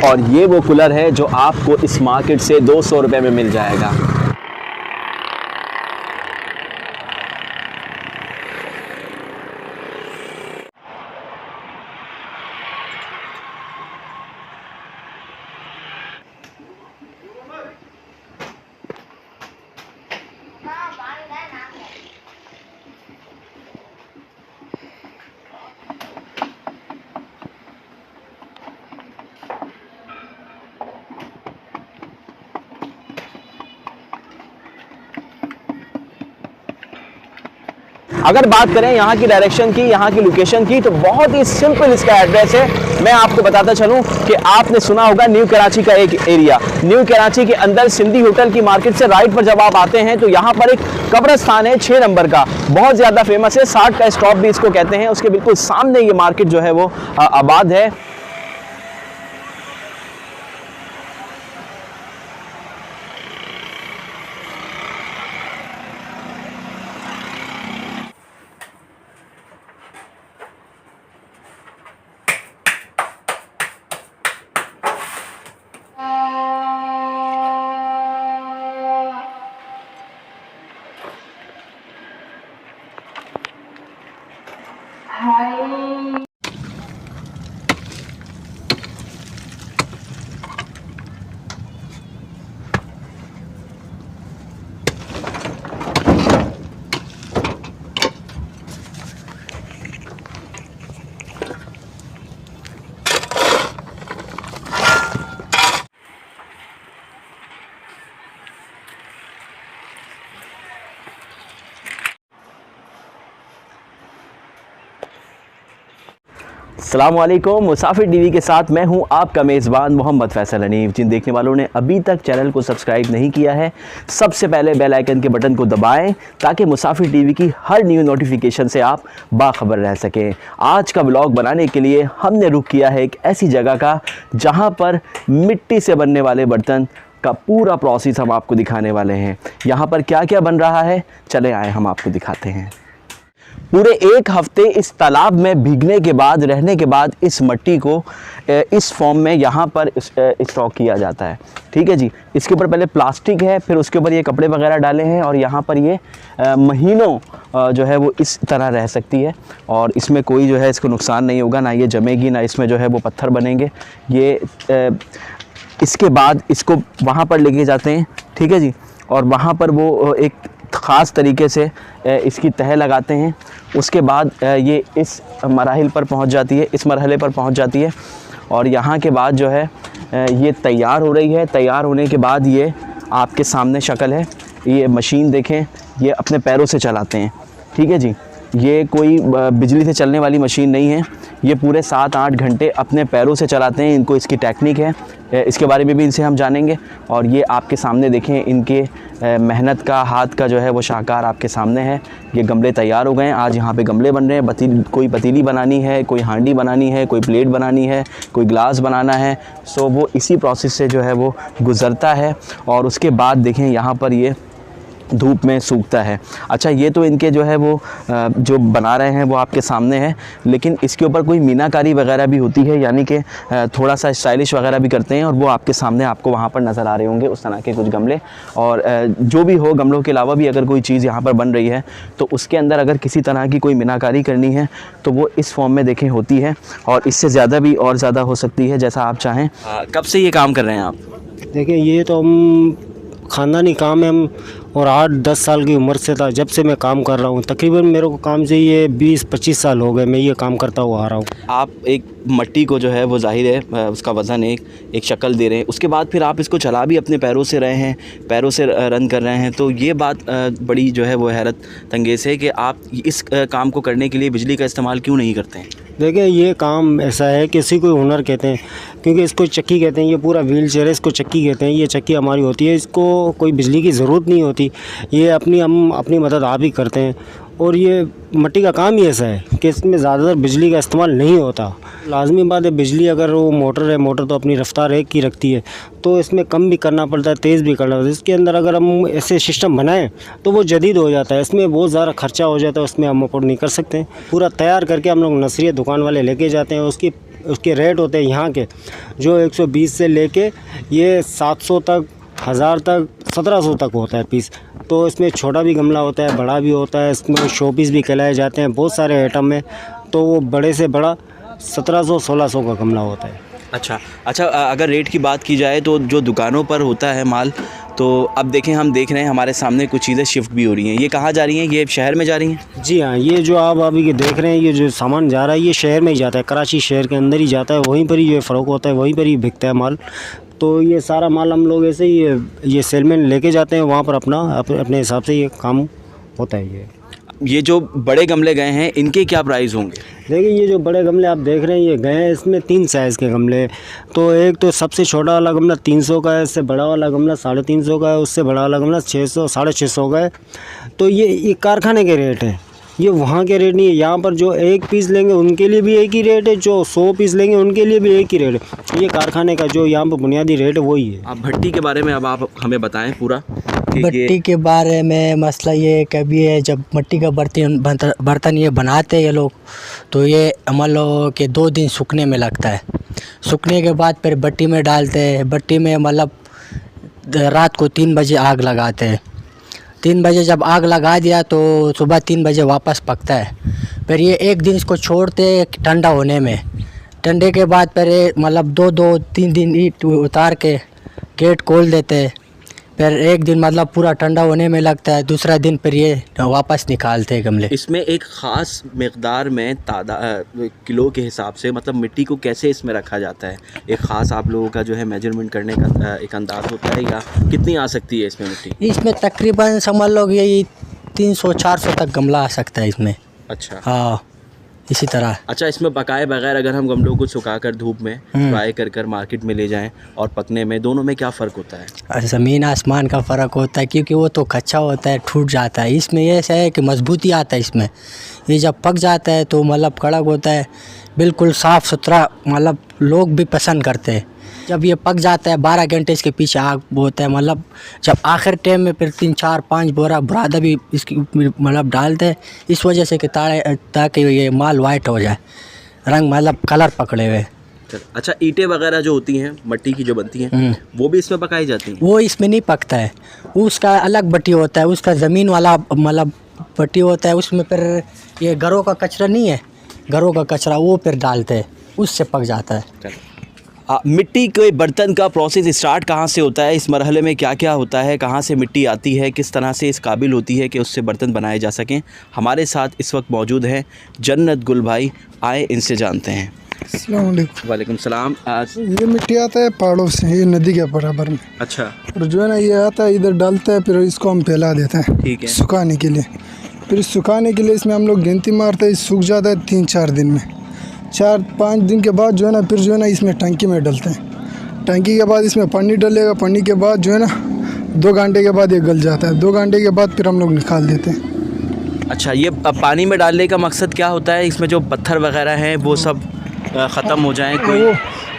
और ये वो कूलर है जो आपको इस मार्केट से 200 रुपये में मिल जाएगा। अगर बात करें यहाँ की डायरेक्शन की, यहाँ की लोकेशन की, तो बहुत ही सिंपल इसका एड्रेस है। मैं आपको बताता चलूँ कि आपने सुना होगा न्यू कराची का एक एरिया, न्यू कराची के अंदर सिंधी होटल की मार्केट से राइट पर जब आप आते हैं तो यहाँ पर एक कब्रिस्तान है 6 नंबर का, बहुत ज़्यादा फेमस है, 60 का स्टॉप भी इसको कहते हैं। उसके बिल्कुल सामने ये मार्केट जो है वो आबाद है। अस्सलामुअलैकुम, मुसाफिर टीवी के साथ मैं हूं आपका मेज़बान मोहम्मद फैसल हनीफ। जिन देखने वालों ने अभी तक चैनल को सब्सक्राइब नहीं किया है, सबसे पहले बेल आइकन के बटन को दबाएं ताकि मुसाफिर टीवी की हर न्यू नोटिफिकेशन से आप बाखबर रह सकें। आज का ब्लॉग बनाने के लिए हमने रुख किया है एक ऐसी जगह का जहां पर मिट्टी से बनने वाले बर्तन का पूरा प्रोसेस हम आपको दिखाने वाले हैं। यहाँ पर क्या क्या बन रहा है, चले आए हम आपको दिखाते हैं। पूरे 1 हफ्ते इस तालाब में भीगने के बाद, रहने के बाद इस मिट्टी को इस फॉर्म में यहाँ पर स्टॉक किया जाता है। ठीक है जी। इसके ऊपर पहले प्लास्टिक है, फिर उसके ऊपर ये कपड़े वगैरह डाले हैं और यहाँ पर ये महीनों जो है वो इस तरह रह सकती है और इसमें कोई जो है इसको नुकसान नहीं होगा, ना ये जमेगी, ना इसमें जो है वो पत्थर बनेंगे। ये इसके बाद इसको वहाँ पर लेके जाते हैं। ठीक है जी। और वहाँ पर वो एक ख़ास तरीके से इसकी तह लगाते हैं। उसके बाद ये इस मराहिल पर पहुंच जाती है, इस मरहले पर पहुंच जाती है और यहाँ के बाद जो है ये तैयार हो रही है। तैयार होने के बाद ये आपके सामने शक्ल है। ये मशीन देखें, ये अपने पैरों से चलाते हैं। ठीक है जी। ये कोई बिजली से चलने वाली मशीन नहीं है, ये पूरे 7-8 घंटे अपने पैरों से चलाते हैं। इनको इसकी टेक्निक है, इसके बारे में भी इनसे हम जानेंगे। और ये आपके सामने देखें, इनके मेहनत का, हाथ का जो है वो शाहकार आपके सामने है। ये गमले तैयार हो गए हैं। आज यहाँ पे गमले बन रहे हैं। कोई पतीली बनानी है, कोई हांडी बनानी है, कोई प्लेट बनानी है, कोई ग्लास बनाना है। सो वो इसी प्रोसेस से जो है वो गुज़रता है और उसके बाद देखें यहाँ पर ये धूप में सूखता है। अच्छा, ये तो इनके जो है वो जो बना रहे हैं वो आपके सामने है, लेकिन इसके ऊपर कोई मीनाकारी वगैरह भी होती है, यानी कि थोड़ा सा स्टाइलिश वगैरह भी करते हैं और वो आपके सामने आपको वहाँ पर नज़र आ रहे होंगे उस तरह के कुछ गमले। और जो भी हो, गमलों के अलावा भी अगर कोई चीज़ यहाँ पर बन रही है तो उसके अंदर अगर किसी तरह की कोई मीनाकारी करनी है तो वो इस फॉर्म में देखें होती है और इससे ज़्यादा भी और ज़्यादा हो सकती है, जैसा आप चाहें। कब से ये काम कर रहे हैं आप? देखिए, ये तो हम ख़ानदानी काम है, हम और 8-10 साल की उम्र से था जब से मैं काम कर रहा हूँ। तकरीबन मेरे को काम से ये 20-25 साल हो गए मैं ये काम करता हुआ आ रहा हूँ। आप एक मिट्टी को जो है वो ज़ाहिर है उसका वज़न एक शक्ल दे रहे हैं, उसके बाद फिर आप इसको चला भी अपने पैरों से रहे हैं, पैरों से रन कर रहे हैं। तो ये बात बड़ी जो है वो हैरत अंगेज़ है कि आप इस काम को करने के लिए बिजली का इस्तेमाल क्यों नहीं करते हैं? देखिए, ये काम ऐसा है कि इसी को हुनर कहते हैं, क्योंकि इसको चक्की कहते हैं। ये पूरा व्हील चेयर है, इसको चक्की कहते हैं। ये चक्की हमारी होती है, इसको कोई बिजली की ज़रूरत नहीं होती। ये हम अपनी मदद आप ही करते हैं और ये मिट्टी का काम ही ऐसा है कि इसमें ज़्यादातर बिजली का इस्तेमाल नहीं होता। लाजमी बात है, बिजली अगर वो मोटर है, मोटर तो अपनी रफ्तार एक की रखती है, तो इसमें कम भी करना पड़ता है, तेज़ भी करना पड़ता है। इसके अंदर अगर हम ऐसे सिस्टम बनाएं तो वो जदीद हो जाता है, इसमें बहुत ज़्यादा खर्चा हो जाता है, उसमें हम अफोर्ड नहीं कर सकते। पूरा तैयार करके हम लोग नसरिया दुकान वाले लेके जाते हैं, उसकी उसके रेट होते हैं यहाँ के, जो 120 से लेके ये 700 तक, 1000 तक, 1700 तक होता है पीस। तो इसमें छोटा भी गमला होता है, बड़ा भी होता है, इसमें शो पीस भी कहलाए जाते हैं, बहुत सारे आइटम में। तो वो बड़े से बड़ा 1700-1600 का गमला होता है। अच्छा, अगर रेट की बात की जाए तो जो दुकानों पर होता है माल, तो अब देखें, हम देख रहे हैं हमारे सामने कुछ चीज़ें शिफ्ट भी हो रही हैं। ये कहाँ जा रही हैं? ये शहर में जा रही हैं? जी हाँ, ये जो आप अभी के देख रहे हैं, ये जो सामान जा रहा है ये शहर में ही जाता है, कराची शहर के अंदर ही जाता है, वहीं पर ही ये फ़रोख होता है, वहीं पर ही बिकता है माल। तो ये सारा माल हम लोग ऐसे ही ये सेलमैन लेके जाते हैं, वहाँ पर अपने हिसाब से ये काम होता है। ये जो बड़े गमले गए हैं, इनके क्या प्राइस होंगे? देखिए, ये जो बड़े गमले आप देख रहे हैं ये गए हैं, इसमें 3 साइज़ के गमले। तो एक तो सबसे छोटा वाला गमला 300 का है, इससे बड़ा वाला गमला 350 का है, उससे बड़ा वाला गमला 600 650 का है। तो ये कारखाने के रेट है, ये वहाँ के रेट नहीं है। यहाँ पर जो 1 पीस लेंगे उनके लिए भी एक ही रेट है, जो 100 पीस लेंगे उनके लिए भी एक ही रेट है। ये कारखाने का जो यहाँ पर बुनियादी रेट है वही है। आप भट्टी के बारे में अब आप हमें बताएं पूरा। भट्टी के बारे में मसला ये कभी है, जब मिट्टी का बर्तन ये बनाते हैं ये लोग, तो ये मान लो कि 2 दिन सूखने में लगता है। सूखने के बाद फिर भट्टी में डालते हैं। भट्टी में मतलब रात को 3 बजे आग लगाते हैं। 3 बजे जब आग लगा दिया तो सुबह 3 बजे वापस पकता है। फिर ये 1 दिन इसको छोड़ते ठंडा होने में। ठंडे के बाद फिर मतलब 2-3 दिन ईंट उतार के गेट खोल देते हैं। फिर 1 दिन मतलब पूरा ठंडा होने में लगता है, दूसरा दिन फिर ये वापस निकालते हैं गमले। इसमें एक ख़ास मकदार में किलो के हिसाब से, मतलब मिट्टी को कैसे इसमें रखा जाता है? एक ख़ास आप लोगों का जो है मेजरमेंट करने का एक अंदाज़ होता है, या कितनी आ सकती है इसमें मिट्टी? इसमें तकरीबन समझ लो यही 300-400 तक गमला आ सकता है इसमें। अच्छा, हाँ, इसी तरह। अच्छा, इसमें पकाए बगैर अगर हम गमलों को सुखाकर धूप में फ्राई कर मार्केट में ले जाएं और पकने में, दोनों में क्या फ़र्क होता है? ज़मीन आसमान का फ़र्क होता है, क्योंकि वो तो कच्चा होता है, टूट जाता है। इसमें ये ऐसा है कि मजबूती आता है इसमें। ये जब पक जाता है तो मतलब कड़क होता है, बिल्कुल साफ़ सुथरा, मतलब लोग भी पसंद करते हैं। जब ये पक जाता है 12 घंटे इसके पीछे आग होता है, मतलब जब आखिर टाइम में फिर 3-4-5 बोरा बुरादा भी इसकी मतलब डालते हैं, इस वजह से कि ताकि ये माल वाइट हो जाए, रंग मतलब कलर पकड़े हुए। अच्छा, ईंटें वगैरह जो होती हैं मिट्टी की जो बनती हैं, वो भी इसमें पकाई जाती हैं? वो इसमें नहीं पकता है, उसका अलग भट्टी होता है, उसका ज़मीन वाला मतलब भट्टी होता है। उसमें फिर ये घरों का कचरा नहीं है, घरों का कचरा वो फिर डालते हैं, उससे पक जाता है। मिट्टी के बर्तन का प्रोसेस स्टार्ट कहाँ से होता है? इस मरहले में क्या क्या होता है? कहाँ से मिट्टी आती है? किस तरह से इस काबिल होती है कि उससे बर्तन बनाए जा सकें? हमारे साथ इस वक्त मौजूद हैं जन्नत गुल भाई, आए इनसे जानते हैं। अस्सलाम वालेकुम। वालेकुम सलाम। ये मिट्टी आता है पहाड़ों से, ये नदी के बराबर में। अच्छा, और जो है ना ये आता है इधर डालता है, फिर इसको हम फैला देते हैं, ठीक है, सुखाने के लिए। फिर सुखाने के लिए इसमें हम लोग गिनती मारते हैं, सूख जाता है 3-4 दिन में। 4-5 दिन के बाद जो है ना फिर जो है ना इसमें टंकी में डलते हैं। टंकी के बाद इसमें पानी डलेगा, पानी के बाद जो है ना 2 घंटे के बाद ये गल जाता है। 2 घंटे के बाद फिर हम लोग निकाल देते हैं। अच्छा, ये पानी में डालने का मकसद क्या होता है? इसमें जो पत्थर वगैरह हैं वो सब ख़त्म हो जाएं? कोई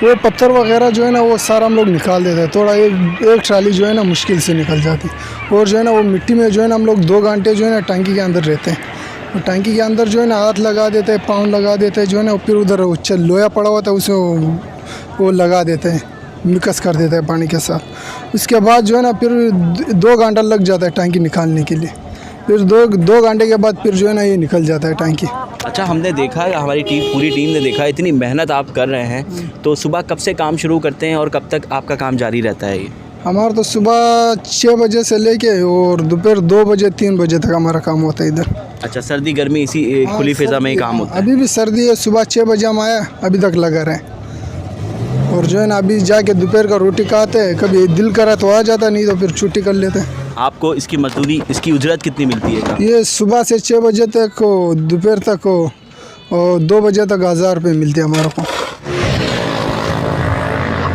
वो पत्थर वगैरह जो है ना वो सारा हम लोग निकाल देते हैं। थोड़ा एक ट्राली जो है ना मुश्किल से निकल जाती है। और जो है ना वो मिट्टी में जो है ना हम लोग 2 घंटे जो है ना टंकी के अंदर रहते हैं। और टंकी के अंदर जो है ना हाथ लगा देते हैं, पाँव लगा देते हैं, जो है ना फिर उधर लोया पड़ा हुआ था उसे वो लगा देते हैं, मिक्स कर देते हैं पानी के साथ। उसके बाद जो है ना फिर 2 घंटा लग जाता है टंकी निकालने के लिए। फिर 2 घंटे के बाद फिर जो है ना ये निकल जाता है टंकी। अच्छा, हमने देखा, हमारी पूरी टीम ने देखा, इतनी मेहनत आप कर रहे हैं, तो सुबह कब से काम शुरू करते हैं और कब तक आपका काम जारी रहता है? ये हमारा तो सुबह 6 बजे से लेके और दोपहर 2 बजे 3 बजे तक हमारा काम होता है इधर। अच्छा, सर्दी गर्मी इसी खुली फिजा में ही काम होता है? अभी भी सर्दी है, सुबह 6 बजे हम आया, अभी तक लगा रहे। और जो है ना अभी जाके दोपहर का रोटी खाते हैं, कभी दिल करा तो आ जाता, नहीं तो फिर छुट्टी कर लेते हैं। आपको इसकी मजदूरी, इसकी उजरत कितनी मिलती है? ये सुबह से 6 बजे तक दोपहर तक और 2 बजे तक 1000 रुपये मिलते हैं हमारे को।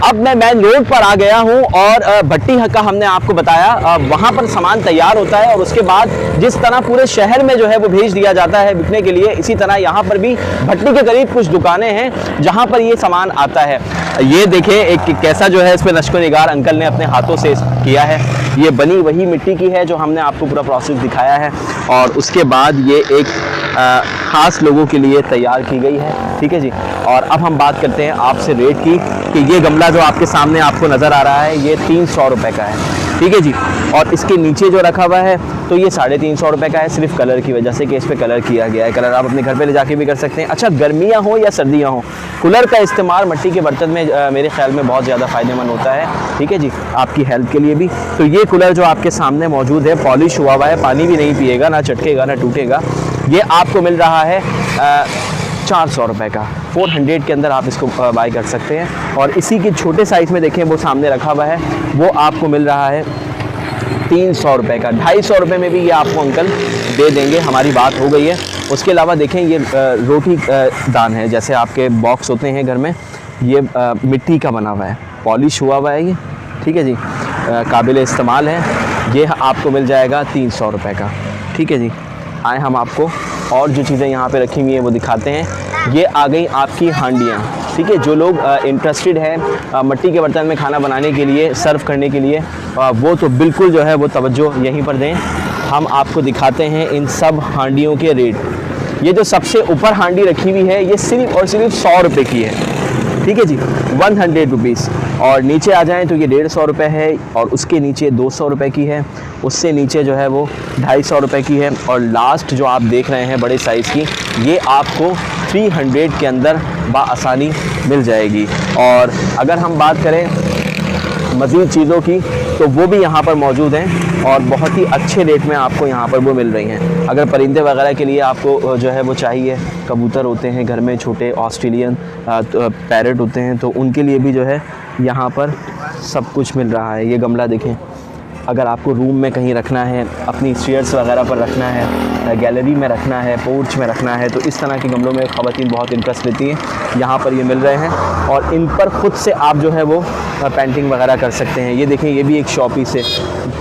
अब मैं मेन रोड पर आ गया हूं और भट्टी का हमने आपको बताया, वहां पर सामान तैयार होता है और उसके बाद जिस तरह पूरे शहर में जो है वो भेज दिया जाता है बिकने के लिए, इसी तरह यहां पर भी भट्टी के करीब कुछ दुकानें हैं जहां पर ये सामान आता है। ये देखें एक कैसा जो है इस पर नश्को निगार अंकल ने अपने हाथों से किया है। ये बनी वही मिट्टी की है जो हमने आपको पूरा प्रोसेस दिखाया है। और उसके बाद ये एक ख़ास लोगों के लिए तैयार की गई है, ठीक है जी। और अब हम बात करते हैं आपसे रेट की, कि ये गमला जो आपके सामने आपको नज़र आ रहा है ये 300 रुपये का है, ठीक है जी। और इसके नीचे जो रखा हुआ है तो ये 350 रुपये का है, सिर्फ कलर की वजह से कि इस पर कलर किया गया है। कलर आप अपने घर पे ले जाके भी कर सकते हैं। अच्छा, गर्मियाँ हो या सर्दियाँ हो, कूलर का इस्तेमाल मिट्टी के बर्तन में मेरे ख्याल में बहुत ज़्यादा फ़ायदेमंद होता है, ठीक है जी, आपकी हेल्थ के लिए भी। तो ये कूलर जो आपके सामने मौजूद है पॉलिश हुआ हुआ है, पानी भी नहीं पिएगा, ना चटकेगा ना टूटेगा। ये आपको मिल रहा है 400 रुपये का, 400 के अंदर आप इसको बाय कर सकते हैं। और इसी के छोटे साइज़ में देखें वो सामने रखा हुआ है, वो आपको मिल रहा है 300 रुपये का। 250 रुपये में भी ये आपको अंकल दे देंगे, हमारी बात हो गई है। उसके अलावा देखें ये रोटी दान है, जैसे आपके बॉक्स होते हैं घर में, ये मिट्टी का बना हुआ है, पॉलिश हुआ हुआ है ये, ठीक है जी, काबिल इस्तेमाल है। ये आपको मिल जाएगा 300 रुपये का, ठीक है जी। आए हम आपको और जो चीज़ें यहाँ पे रखी हुई हैं वो दिखाते हैं। ये आ गई आपकी हांडियाँ, ठीक है। जो लोग इंटरेस्टेड हैं मिट्टी के बर्तन में खाना बनाने के लिए, सर्व करने के लिए, वो तो बिल्कुल जो है वो तवज्जो यहीं पर दें। हम आपको दिखाते हैं इन सब हांडियों के रेट। ये जो सबसे ऊपर हांडी रखी हुई है ये सिर्फ और सिर्फ 100 रुपये की है, ठीक है जी, 100 रुपीज़। और नीचे आ जाएं तो ये 150 रुपये है, और उसके नीचे 200 रुपये की है, उससे नीचे जो है वो 250 रुपये की है, और लास्ट जो आप देख रहे हैं बड़े साइज़ की, ये आपको 300 के अंदर बआसानी मिल जाएगी। और अगर हम बात करें मज़ीद चीज़ों की तो वो भी यहाँ पर मौजूद हैं और बहुत ही अच्छे रेट में आपको यहाँ पर वो मिल रही हैं। अगर परिंदे वगैरह के लिए आपको जो है वो चाहिए, कबूतर होते हैं घर में छोटे, ऑस्ट्रेलियन पैरट होते हैं, तो उनके लिए भी जो है यहाँ पर सब कुछ मिल रहा है। ये गमला देखें, अगर आपको रूम में कहीं रखना है, अपनी स्टेयर्स वगैरह पर रखना है, गैलरी में रखना है, पोर्च में रखना है, तो इस तरह के गमलों में ख़वातीन बहुत इंटरेस्ट लेती हैं। यहाँ पर ये मिल रहे हैं और इन पर ख़ुद से आप जो है वो पेंटिंग वगैरह कर सकते हैं। ये देखें, ये भी एक शॉपीस है।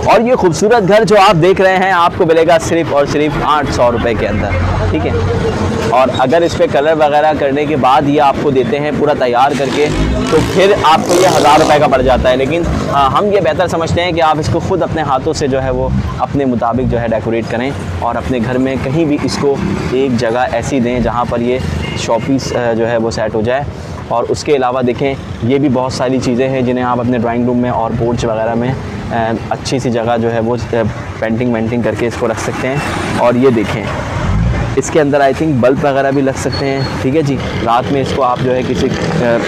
और ये खूबसूरत घर जो आप देख रहे हैं आपको मिलेगा सिर्फ़ और सिर्फ 800 रुपये के अंदर, ठीक है। और अगर इस पर कलर वगैरह करने के बाद ये आपको देते हैं पूरा तैयार करके, तो फिर आपको ये 1000 रुपये का पड़ जाता है। लेकिन हम ये बेहतर समझते हैं कि आप इसको खुद अपने हाथों से जो है वो अपने मुताबिक जो है डेकोरेट करें, और अपने घर में कहीं भी इसको एक जगह ऐसी दें जहाँ पर ये शॉपीस जो है वो सेट हो जाए। और उसके अलावा देखें, ये भी बहुत सारी चीज़ें हैं जिन्हें आप अपने ड्राइंग रूम में और पोर्च वगैरह में अच्छी सी जगह जो है वो पेंटिंग वेंटिंग करके इसको रख सकते हैं। और ये देखें, इसके अंदर आई थिंक बल्ब वगैरह भी लग सकते हैं, ठीक है जी। रात में इसको आप जो है किसी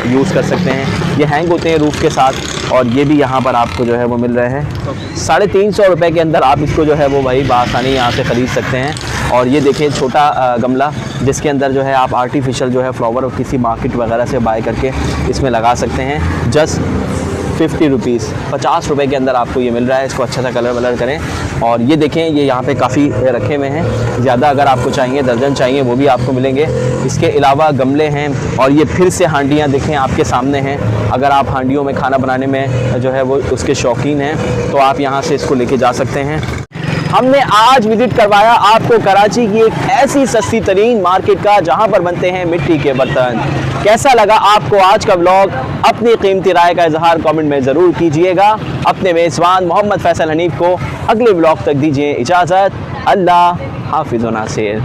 यूज़ कर सकते हैं। ये हैंग होते हैं रूफ़ के साथ, और ये भी यहाँ पर आपको जो है वो मिल रहे हैं 350 रुपये के अंदर। आप इसको जो है वो भाई बआसानी यहाँ से ख़रीद सकते हैं। और ये देखें, छोटा गमला जिसके अंदर जो है आप आर्टिफिशियल जो है फ्लावर किसी मार्केट वगैरह से बाय करके इसमें लगा सकते हैं। जस्ट 50 रुपीज़, 50 रुपये के अंदर आपको ये मिल रहा है। इसको अच्छा सा कलर वलर करें। और ये देखें, ये यहाँ पे काफ़ी रखे हुए हैं, ज़्यादा अगर आपको चाहिए, दर्जन चाहिए, वो भी आपको मिलेंगे। इसके अलावा गमले हैं, और ये फिर से हांडियाँ देखें आपके सामने हैं। अगर आप हांडियों में खाना बनाने में जो है वो उसके शौकीन हैं तो आप यहाँ से इसको लेके जा सकते हैं। हमने आज विजिट करवाया आपको कराची की एक ऐसी सस्ती तरीन मार्केट का जहां पर बनते हैं मिट्टी के बर्तन। कैसा लगा आपको आज का व्लॉग? अपनी कीमती राय का इजहार कमेंट में ज़रूर कीजिएगा। अपने मेज़बान मोहम्मद फैसल हनीफ को अगले व्लॉग तक दीजिए इजाज़त। अल्लाह हाफिज़ व नासिर।